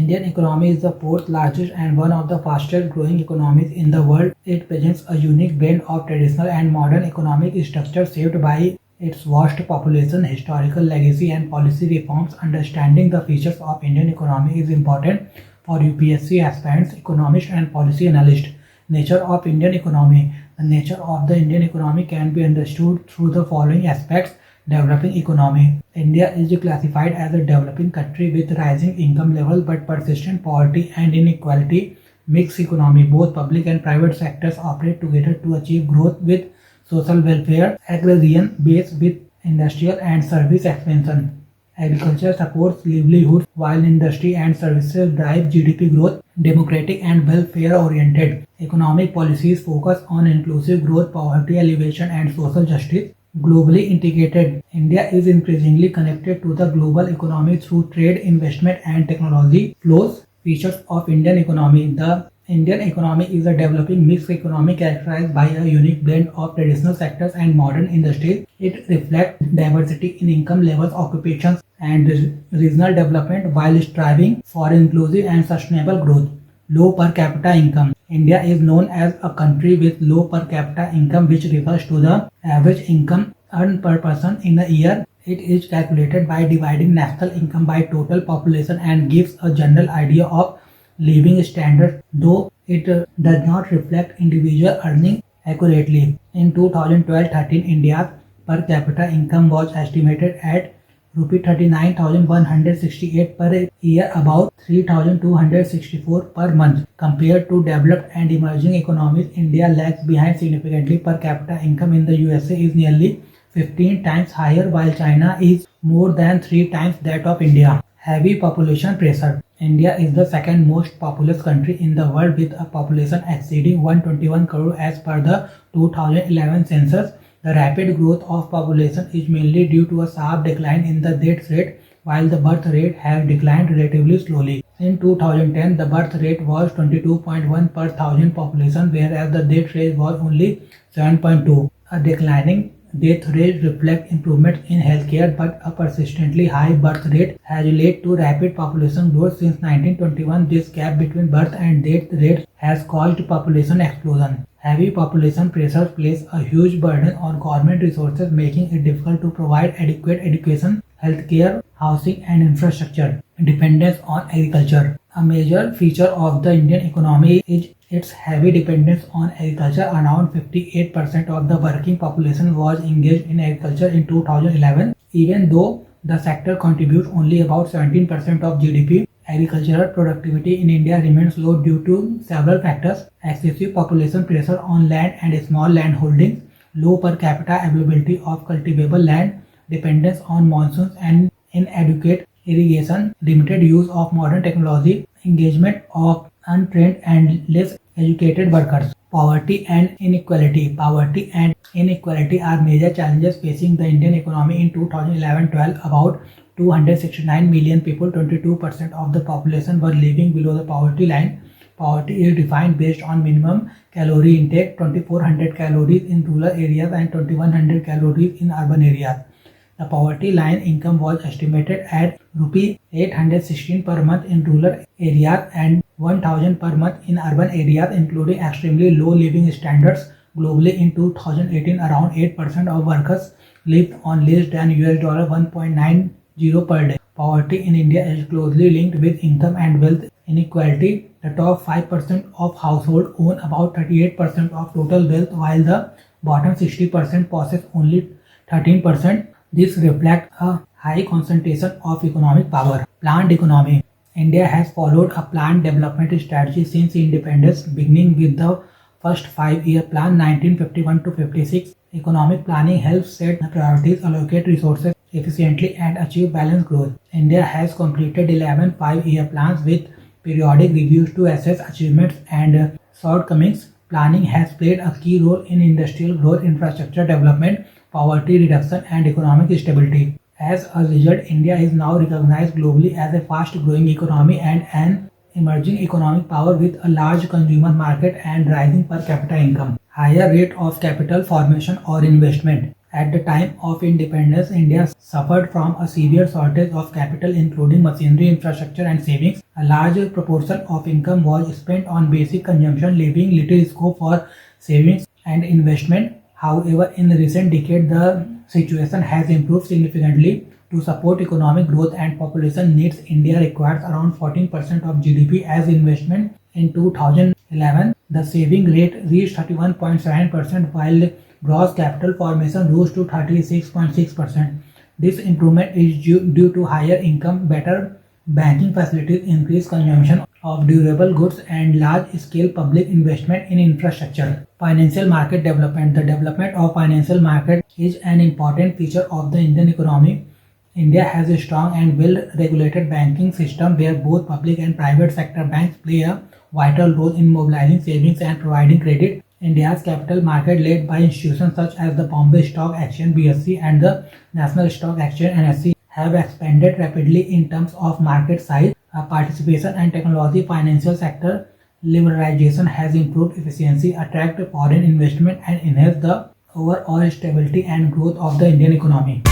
Indian economy is the fourth largest and one of the fastest growing economies in the world. It presents a unique blend of traditional and modern economic structure shaped by its vast population, historical legacy and policy reforms. Understanding the features of Indian economy is important for UPSC aspirants, economists and policy analysts. Nature of Indian economy. The nature of the Indian economy can be understood through the following aspects. Developing economy. India is classified as a developing country with rising income level but persistent poverty and inequality. Mixed economy. Both public and private sectors operate together to achieve growth with social welfare. Agrarian base with industrial and service expansion. Agriculture supports livelihoods while industry and services drive GDP growth. Democratic and welfare oriented. Economic policies focus on inclusive growth, poverty alleviation and social justice. Globally integrated. India is increasingly connected to the global economy through trade, investment and technology flows. Features of Indian economy. The Indian economy is a developing mixed economy characterized by a unique blend of traditional sectors and modern industries. It reflects diversity in income levels, occupations and regional development while striving for inclusive and sustainable growth. Low per capita income. India is known as a country with low per capita income, which refers to the average income earned per person in a year. It is calculated by dividing national income by total population and gives a general idea of living standards, though it does not reflect individual earning accurately. In 2012-13, India's per capita income was estimated at Rupee 39,168 per year, about 3,264 per month. Compared to developed and emerging economies, India lags behind significantly. Per capita income in the USA is nearly 15 times higher, while China is more than 3 times that of India. Heavy population pressure. India is the second most populous country in the world with a population exceeding 121 crore as per the 2011 census. The rapid growth of population is mainly due to a sharp decline in the death rate, while the birth rate has declined relatively slowly. In 2010, the birth rate was 22.1 per thousand population, whereas the death rate was only 7.2. A declining death rate reflects improvements in healthcare, but a persistently high birth rate has led to rapid population growth since 1921. This gap between birth and death rates has caused population explosion. Heavy population pressure place a huge burden on government resources, making it difficult to provide adequate education, healthcare, housing and infrastructure. Dependence on agriculture. A major feature of the Indian economy is its heavy dependence on agriculture. Around 58% of the working population was engaged in agriculture in 2011. Even though the sector contributes only about 17% of GDP, agricultural productivity in India remains low due to several factors: excessive population pressure on land and small land holdings, low per capita availability of cultivable land, dependence on monsoons and inadequate irrigation, limited use of modern technology, engagement of untrained and less educated workers. Poverty and inequality. Poverty and inequality are major challenges facing the Indian economy in 2011-12. About 269 million people, 22% of the population, were living below the poverty line. Poverty is defined based on minimum calorie intake, 2400 calories in rural areas and 2100 calories in urban areas. The poverty line income was estimated at Rupee 816 per month in rural areas and 1000 per month in urban areas, including extremely low living standards. Globally in 2018, around 8% of workers lived on less than $1.90 per day. Poverty in India is closely linked with income and wealth inequality. The top 5% of households own about 38% of total wealth, while the bottom 60% possess only 13%. This reflects a high concentration of economic power. Planned economy. India has followed a planned development strategy since independence, beginning with the first 5-year plan 1951 to 56. Economic planning helps set priorities, allocate resources efficiently and achieve balanced growth. India has completed 11 5-year plans with periodic reviews to assess achievements and shortcomings. Planning has played a key role in industrial growth, infrastructure development, poverty reduction and economic stability. As a result, India is now recognized globally as a fast-growing economy and an emerging economic power with a large consumer market and rising per capita income. Higher rate of capital formation or investment. At the time of independence, India suffered from a severe shortage of capital, including machinery, infrastructure, and savings. A large proportion of income was spent on basic consumption, leaving little scope for savings and investment. However, in recent decades, the situation has improved significantly. To support economic growth and population needs, India requires around 14% of GDP as investment. In 2011, the saving rate reached 31.7%, while gross capital formation rose to 36.6%. This improvement is due to higher income, better banking facilities, increased consumption of durable goods, and large-scale public investment in infrastructure. Financial market development. The development of financial market is an important feature of the Indian economy. India has a strong and well-regulated banking system where both public and private sector banks play a vital role in mobilizing savings and providing credit. India's capital market, led by institutions such as the Bombay Stock Exchange (BSE) and the National Stock Exchange (NSE), have expanded rapidly in terms of market size, participation, and technology. Financial sector liberalization has improved efficiency, attracted foreign investment, and enhanced the overall stability and growth of the Indian economy.